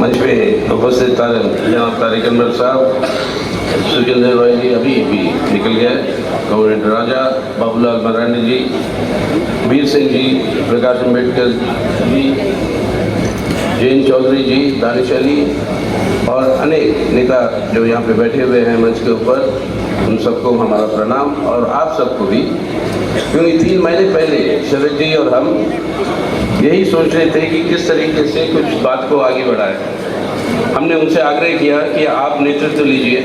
मंच पे उपस्थित जनाब तारिक अनवर साहब, सुखिंदर रॉय जी अभी निकल गए, कॉमरेड राजा, बाबूलाल मरांडी जी, वीर सिंह जी, प्रकाश अम्बेडकर जी, जैन चौधरी जी, दानिश अली और अनेक नेता जो यहाँ पे बैठे हुए हैं मंच के ऊपर, उन सबको हमारा प्रणाम और आप सबको भी। क्योंकि 3 महीने पहले शरद जी और हम यही सोच रहे थे कि किस तरीके से कुछ बात को आगे बढ़ाएं। हमने उनसे आग्रह किया कि आप नेतृत्व लीजिए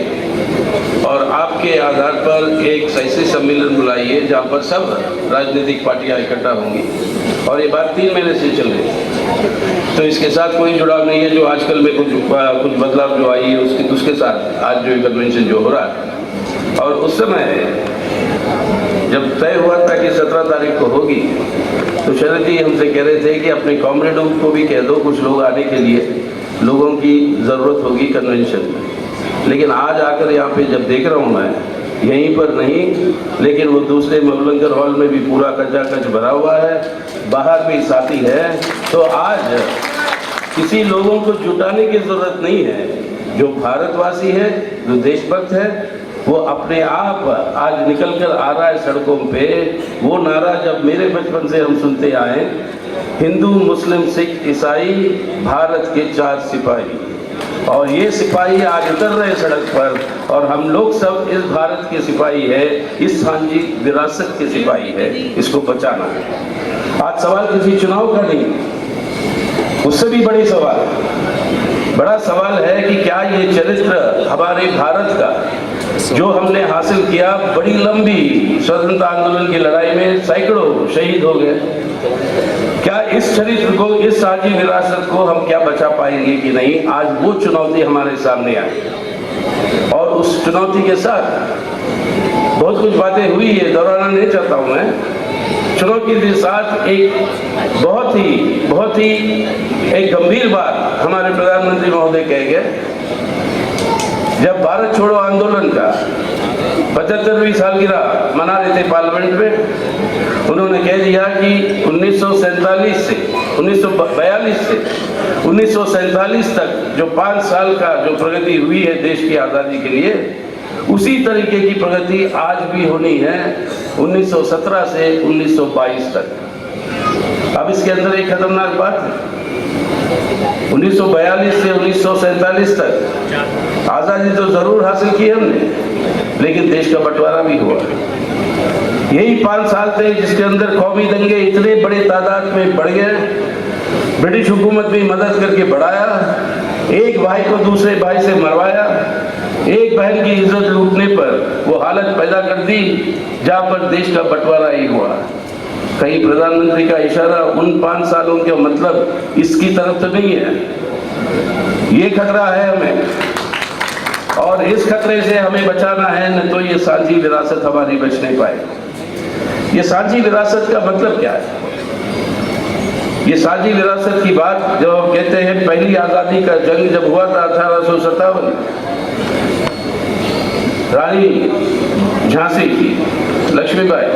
और आपके आधार पर एक ऐसे सम्मेलन बुलाइए जहाँ पर सब राजनीतिक पार्टियाँ इकट्ठा होंगी, और ये बात 3 महीने से चल रही है। तो इसके साथ कोई जुड़ाव नहीं है, जो आजकल में कुछ बदलाव जो आई है उसके साथ आज जो कन्वेंशन जो हो रहा है। और उस समय जब तय हुआ था कि 17 तारीख को होगी, तो शरद जी हमसे कह रहे थे कि अपने कॉमरेडों को भी कह दो कुछ लोग आने के लिए, लोगों की ज़रूरत होगी कन्वेंशन में। लेकिन आज आकर यहाँ पे जब देख रहा हूँ मैं, यहीं पर नहीं लेकिन वो दूसरे मवलंकर हॉल में भी पूरा कच्चा भरा हुआ है, बाहर भी साथी है। तो आज किसी लोगों को जुटाने की ज़रूरत नहीं है। जो भारतवासी है, जो देशभक्त है, वो अपने आप आज निकल कर आ रहा है सड़कों पे। वो नारा जब मेरे बचपन से हम सुनते आए, हिंदू मुस्लिम सिख ईसाई भारत के 4 सिपाही, और ये सिपाही आज उतर रहे सड़क पर, और हम लोग सब इस भारत के सिपाही है, इस सांझी विरासत के सिपाही है, इसको बचाना है। आज सवाल किसी चुनाव का नहीं, उससे भी बड़ा सवाल है कि क्या ये चरित्र हमारे भारत का जो हमने हासिल किया, बड़ी लंबी स्वतंत्रता आंदोलन की लड़ाई में सैकड़ों शहीद हो गए, क्या इस चरित्र को, इस साझी विरासत को हम क्या बचा पाएंगे कि नहीं? आज वो चुनौती हमारे सामने आई, और उस चुनौती के साथ बहुत कुछ बातें हुई है, दोहराना नहीं चाहता हूँ मैं। चुनौती के साथ एक बहुत ही एक गंभीर बात हमारे प्रधानमंत्री महोदय कह गए, जब भारत छोड़ो आंदोलन का 75वीं सालगिरह मना रहे थे पार्लियामेंट में, उन्होंने कह दिया कि 1947 से 1942 से 1947 तक जो 5 साल का जो प्रगति हुई है देश की आज़ादी के लिए, उसी तरीके की प्रगति आज भी होनी है 1917 से 1922 तक। अब इसके अंदर एक खतरनाक बात है, 1942 से 1947 तक आज़ादी तो ज़रूर हासिल की हमने, लेकिन देश का बंटवारा भी हुआ। यही 5 साल थे जिसके अंदर कौमी दंगे इतने बड़े तादाद में बढ़ गए, ब्रिटिश हुकूमत भी मदद करके बढ़ाया, एक भाई को दूसरे भाई से मरवाया, एक बहन की इज्जत लूटने पर वो हालत पैदा कर दी जहाँ पर देश का बंटवारा ही हुआ। कहीं प्रधानमंत्री का इशारा उन 5 सालों के मतलब इसकी तरफ तो नहीं है। ये खतरा है हमें, और इस खतरे से हमें बचाना है, न तो ये साझी विरासत हमारी बच नहीं पाएगी। ये साझी विरासत का मतलब क्या है? ये साझी विरासत की बात जब हम कहते हैं, पहली आज़ादी का जंग जब हुआ था 1857, रानी झांसी की लक्ष्मीबाई,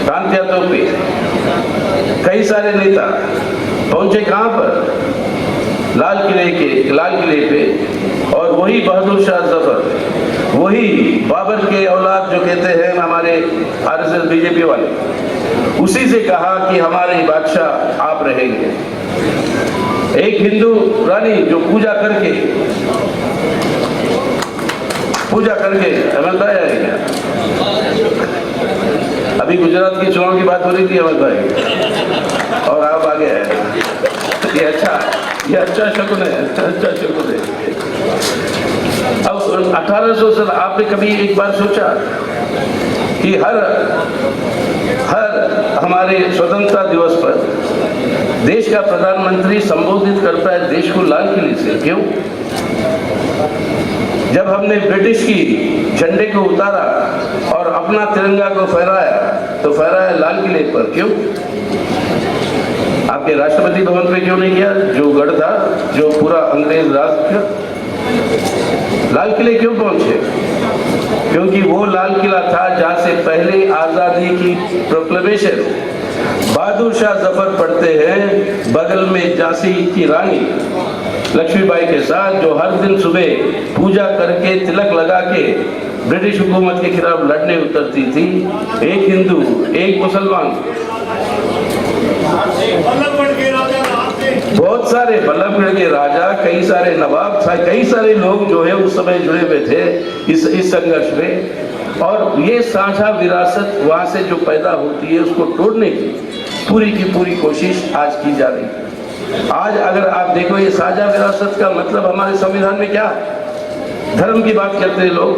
क्रांति पे कई सारे नेता पहुंचे कहाँ पर? लाल किले पे, और वही बहादुर शाह जफर, वही बाबर के औलाद जो कहते हैं हमारे आरएसएस बीजेपी वाले, उसी से कहा कि हमारे बादशाह आप रहेंगे। एक हिंदू रानी जो पूजा करके अहमद भाई आए क्या? अभी गुजरात के चुनाव की बात हो रही थी अहमद भाई, और आप आगे आए। ये अच्छा शकुन है, अच्छा शकुन है। अब 1800 साल आपने कभी एक बार सोचा कि हर हमारे स्वतंत्रता दिवस पर देश का प्रधानमंत्री संबोधित करता है देश को लाल किले से? क्यों? जब हमने ब्रिटिश की झंडे को उतारा और अपना तिरंगा को फहराया, तो फहराया लाल किले पर। क्यों? आपके राष्ट्रपति भवन पे क्यों नहीं किया, जो गढ़ था, जो पूरा अंग्रेज राज था? लाल किले क्यों पहुंचे? क्योंकि वो लाल किला था जहां से पहले आजादी की प्रोक्लेमेशन बहादुर शाह जफर पढ़ते हैं, बगल में झांसी की रानी लक्ष्मीबाई के साथ, जो हर दिन सुबह पूजा करके तिलक लगा के ब्रिटिश हुकूमत के खिलाफ लड़ने उतरती थी। एक हिंदू, एक मुसलमान, बहुत सारे बल्लभगढ़ के राजा, कई सारे नवाब, कई सारे लोग जो है उस समय जुड़े हुए थे इस संघर्ष में। और ये साझा विरासत वहां से जो पैदा होती है उसको तोड़ने की पूरी कोशिश आज की जा रही है। आज अगर आप देखो ये साझा विरासत का मतलब हमारे संविधान में क्या है? धर्म की बात करते हैं लोग,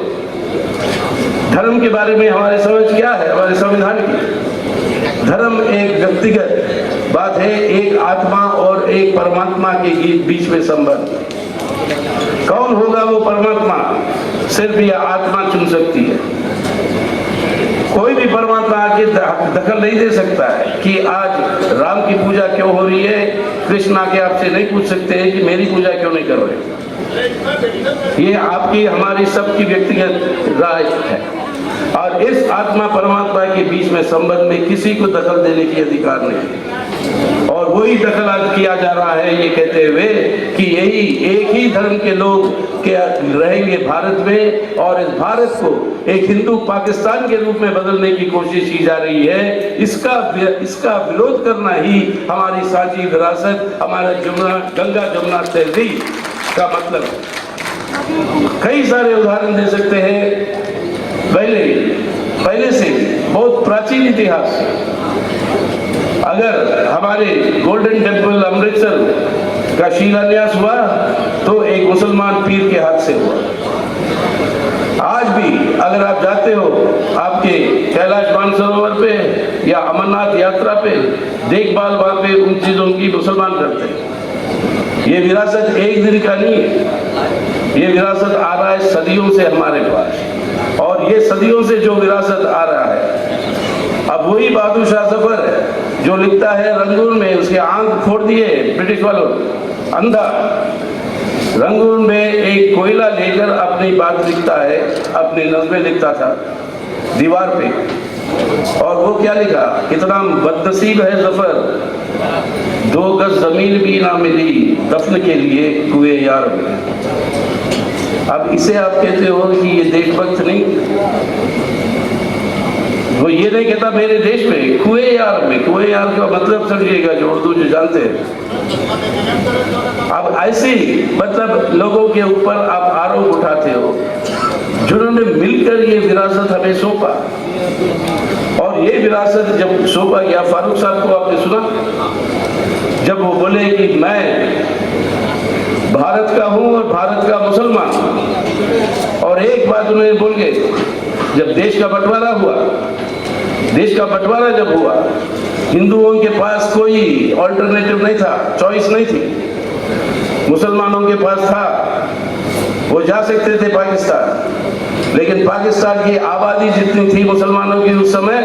धर्म के बारे में हमारे समझ क्या है? हमारे संविधान की धर्म एक व्यक्तिगत बात है, एक आत्मा और एक परमात्मा के बीच में संबंध। कौन होगा वो परमात्मा? सिर्फ यह आत्मा चुन सकती है। कोई भी परमात्मा आके दखल नहीं दे सकता है कि आज राम की पूजा क्यों हो रही है। कृष्ण आके आपसे नहीं पूछ सकते हैं कि मेरी पूजा क्यों नहीं कर रहे। ये आपकी हमारी सबकी व्यक्तिगत राय है। और इस आत्मा परमात्मा के बीच में संबंध में किसी को दखल देने की अधिकार नहीं। और वही दखल आज किया जा रहा है ये कहते हुए कि यही एक ही धर्म के लोग क्या रहेंगे भारत में, और इस भारत को एक हिंदू पाकिस्तान के रूप में बदलने की कोशिश की जा रही है। इसका विरोध करना ही हमारी साझी विरासत, हमारा गंगा जमुना तहजीब का मतलब है। कई सारे उदाहरण दे सकते हैं। पहले से बहुत प्राचीन इतिहास से, अगर हमारे गोल्डन टेम्पल अमृतसर का शिलान्यास हुआ तो एक मुसलमान पीर के हाथ से हुआ। आज भी अगर आप जाते हो आपके कैलाश मानसरोवर पे या अमरनाथ यात्रा पे, देखभाल वहां पे उन चीजों की मुसलमान करते हैं। ये विरासत एक दिन का नहीं है, ये विरासत आ रहा है सदियों से हमारे पास। और ये सदियों से जो विरासत आ रहा है, अब वही बहादुर शाह जफर है जो लिखता है रंगून में, उसके आंख फोड़ दिए ब्रिटिश वालों, अंधा। रंगून में एक कोयला लेकर अपनी बात लिखता है, अपनी नज़में लिखता था दीवार पे। और वो क्या लिखा? कितना बदनसीब है जफर, 2 गज जमीन भी ना मिली दफन के लिए कुएं यार में। अब इसे आप कहते हो कि ये देशभक्त नहीं? वो ये नहीं कहता मेरे देश में, कुएं यार में। कुएं यार का मतलब समझिएगा जो उर्दू जो जानते हैं। अब ऐसे मतलब लोगों के ऊपर आप आरोप उठाते हो जिन्होंने मिलकर ये विरासत हमें सौंपा। और ये विरासत जब सौंपा गया, फारूक साहब को आपने सुना जब वो बोले कि मैं भारत का हूं और भारत का मुसलमान। और एक बात उन्होंने बोल गए, जब देश का बंटवारा हुआ, देश का बंटवारा जब हुआ, हिंदुओं के पास कोई ऑल्टरनेटिव नहीं था, चॉइस नहीं थी। मुसलमानों के पास था, वो जा सकते थे पाकिस्तान, लेकिन पाकिस्तान की आबादी जितनी थी मुसलमानों की उस समय,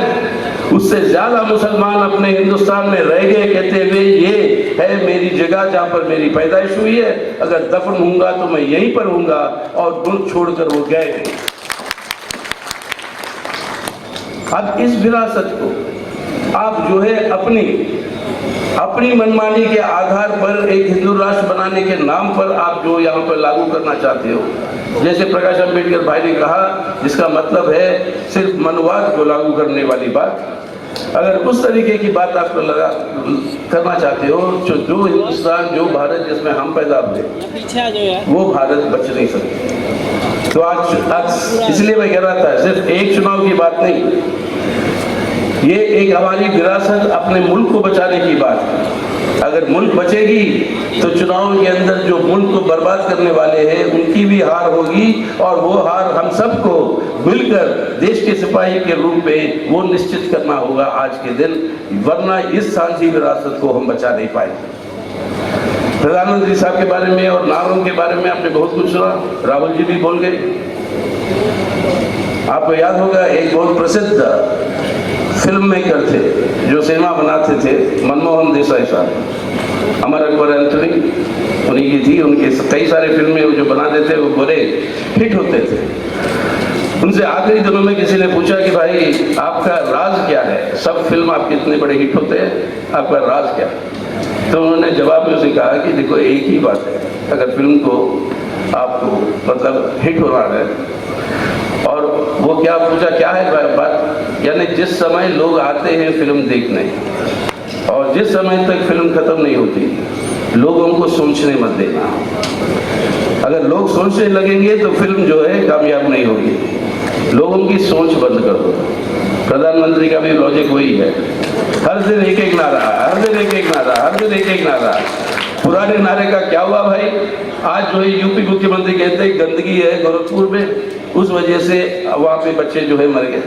उससे ज्यादा मुसलमान अपने हिंदुस्तान में रह गए, कहते हुए ये है मेरी जगह जहां पर मेरी पैदाइश हुई है, अगर दफन होऊंगा तो मैं यहीं पर होऊंगा। और मुल्क छोड़कर वो गए। अब इस विरासत को आप जो है अपनी मनमानी के आधार पर एक हिंदू राष्ट्र बनाने के नाम पर आप जो यहाँ पर लागू करना चाहते हो, जैसे प्रकाश अम्बेडकर भाई ने कहा, जिसका मतलब है सिर्फ मनवाद को लागू करने वाली बात। अगर उस तरीके की बात आप करना चाहते हो, जो हिंदुस्तान, जो भारत जिसमें हम पैदा हुए, वो भारत बच नहीं सकते। तो आज इसलिए मैं कह रहा था, सिर्फ एक चुनाव की बात नहीं, ये एक हमारी विरासत, अपने मुल्क को बचाने की बात है। अगर मुल्क बचेगी तो चुनाव के अंदर जो मुल्क को बर्बाद करने वाले हैं उनकी भी हार होगी, और वो हार हम सबको मिलकर देश के सिपाही के रूप में वो निश्चित करना होगा आज के दिन, वरना इस सांझी विरासत को हम बचा नहीं पाएंगे। प्रधानमंत्री साहब के बारे में और नारों के बारे में आपने बहुत कुछ सुना, राहुल जी भी बोल गए। आपको याद होगा एक बहुत प्रसिद्ध फिल्म मेकर थे जो सिनेमा बनाते थे, मनमोहन देसाई साहब, अमर अकबर एंथनी उन्हीं की थी। उनके कई सारे फिल्में जो बनाते थे वो बड़े हिट होते थे। उनसे आखिरी दिनों में किसी ने पूछा कि भाई आपका राज क्या है, सब फिल्म आपके इतने बड़े हिट होते हैं, आपका राज क्या है? तो उन्होंने जवाब में उसे कहा कि देखो एक ही बात है, अगर फिल्म को आपको मतलब हिट होना है, और वो क्या पूछा, क्या है बात, यानी जिस समय लोग आते हैं फिल्म देखने और जिस समय तक फिल्म खत्म नहीं होती, लोगों को सोचने मत देना। अगर लोग सोचने लगेंगे तो फिल्म जो है कामयाब नहीं होगी। लोगों की सोच बंद कर दो। प्रधानमंत्री का भी लॉजिक वही है, हर दिन एक एक नारा, हर दिन एक एक नारा, हर दिन एक एक नारा। पुराने नारे का क्या हुआ भाई? आज जो है यूपी मुख्यमंत्री कहते हैं गंदगी है गोरखपुर में, उस वजह से वहाँ पे बच्चे जो है मर गए।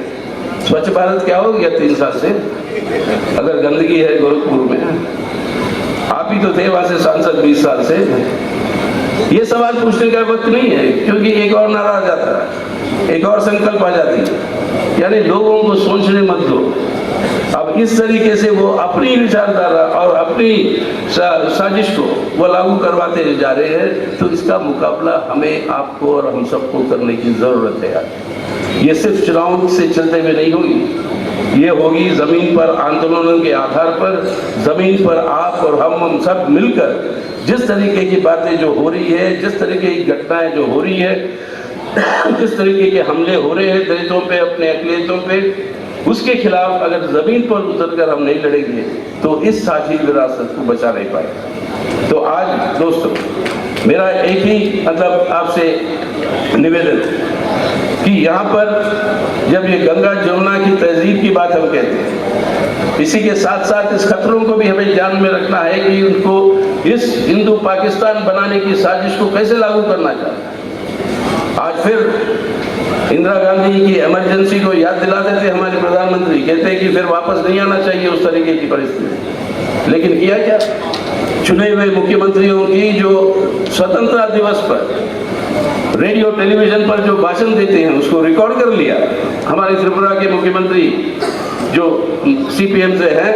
स्वच्छ भारत क्या हो गया 3 साल से, अगर गंदगी है गोरखपुर में? आप ही तो थे वहाँ से सांसद 20 साल से। ये सवाल पूछने का वक्त नहीं है, क्योंकि एक और नारा आ जाता है, एक और संकल्प आ जाती है। यानी लोगों को सोचने मत दो। अब इस तरीके से वो अपनी विचारधारा और अपनी साजिश को वो लागू करवाते जा रहे हैं, तो इसका मुकाबला हमें, आपको और हम सबको करने की जरूरत है यार। ये सिर्फ चुनाव से चलते हुए नहीं होगी, ये होगी जमीन पर आंदोलनों के आधार पर। जमीन पर आप और हम सब मिलकर जिस तरीके की बातें जो हो रही है, जिस तरीके की घटनाएं जो हो रही है, जिस तरीके के हमले हो रहे हैं दलितों पे, अपने अकलियतों पे, उसके खिलाफ अगर जमीन पर उतरकर हम नहीं लड़ेंगे तो इस साझी विरासत को बचा नहीं पाएगा। तो आज दोस्तों मेरा एक ही मतलब आपसे निवेदन कि यहाँ पर जब ये गंगा जमुना की तहजीब की बात हम कहते हैं, इसी के साथ साथ इस खतरों को भी हमें ध्यान में रखना है कि उनको इस हिंदू पाकिस्तान बनाने की साजिश को कैसे लागू करना चाहिए। आज फिर इंदिरा गांधी की इमरजेंसी को याद दिला देते हमारे प्रधानमंत्री, कहते हैं कि फिर वापस नहीं आना चाहिए उस तरीके की परिस्थिति। लेकिन किया क्या? चुने हुए मुख्यमंत्रियों की जो स्वतंत्रता दिवस पर रेडियो टेलीविजन पर जो भाषण देते हैं उसको रिकॉर्ड कर लिया। हमारे त्रिपुरा के मुख्यमंत्री जो सीपीएम से हैं,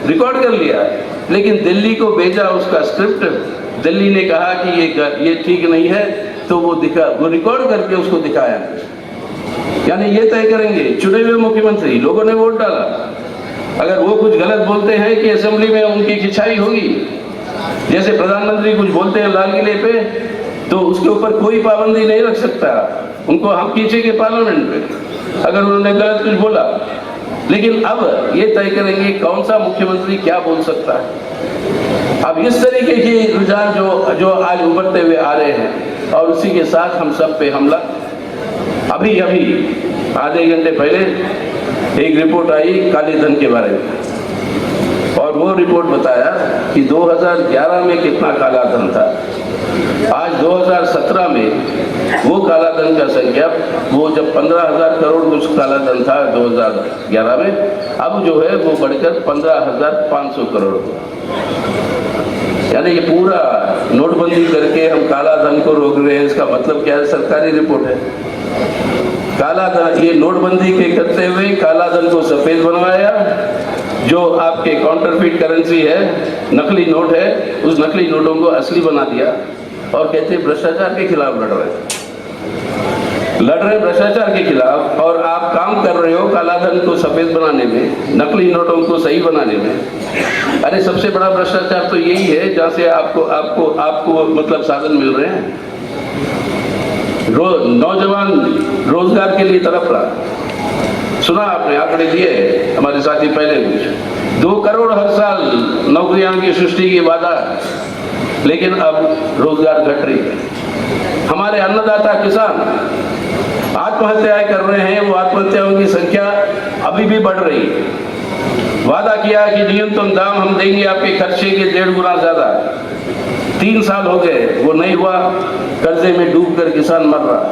रिकॉर्ड कर लिया, लेकिन दिल्ली को भेजा उसका स्क्रिप्ट। दिल्ली ने कहा कि ये ठीक नहीं है, तो वो रिकॉर्ड करके उसको दिखाया। यानी ये तय करेंगे चुने हुए मुख्यमंत्री, लोगों ने वोट डाला, अगर वो कुछ गलत बोलते हैं कि असेंबली में उनकी खिंचाई होगी। जैसे प्रधानमंत्री कुछ बोलते हैं लाल किले पे, तो उसके ऊपर कोई पाबंदी नहीं रख सकता, उनको हम खींचेंगे पार्लियामेंट पे अगर उन्होंने गलत कुछ बोला। लेकिन अब ये तय करेंगे कौन सा मुख्यमंत्री क्या बोल सकता है। अब इस तरीके के रुझान जो आज उभरते हुए आ रहे हैं, और उसी के साथ हम सब पे हमला। अभी आधे घंटे पहले एक रिपोर्ट आई काले धन के बारे में, और वो रिपोर्ट बताया कि 2011 में कितना काला धन था। आज 2017 में वो काला धन का संख्या, वो जब 15,000 करोड़ कुछ काला धन था 2011 में, अब जो है वो बढ़कर 15,500 करोड़ हुआ। यानी ये पूरा नोटबंदी करके हम काला धन को रोक रहे हैं। इसका मतलब क्या है? सरकारी रिपोर्ट है। काला धन, ये नोटबंदी के करते हुए काला धन को सफेद बनवाया, जो आपके काउंटरफीट करेंसी है, नकली नोट है, उस नकली नोटों को असली बना दिया, और कहते हैं भ्रष्टाचार के खिलाफ लड़ रहे भ्रष्टाचार के खिलाफ। और आप काम कर रहे हो काला धन को सफेद बनाने में, नकली नोटों को सही बनाने में। अरे सबसे बड़ा भ्रष्टाचार तो यही है जहाँ से आपको मतलब साधन मिल रहे हैं। नौजवान रोजगार के लिए तड़प रहा, सुना आपने, आंकड़े दिए हमारे साथी पहले कुछ 2 करोड़ हर साल नौकरियां की सृष्टि की वादा, लेकिन अब रोजगार घट रही है। हमारे अन्नदाता किसान आत्महत्याएं कर रहे हैं, वो आत्महत्याओं की संख्या अभी भी बढ़ रही है। वादा किया कि न्यूनतम दाम हम देंगे आपके खर्चे के 1.5 गुना ज्यादा, 3 साल हो गए, वो नहीं हुआ। कर्जे में डूबकर किसान मर रहा।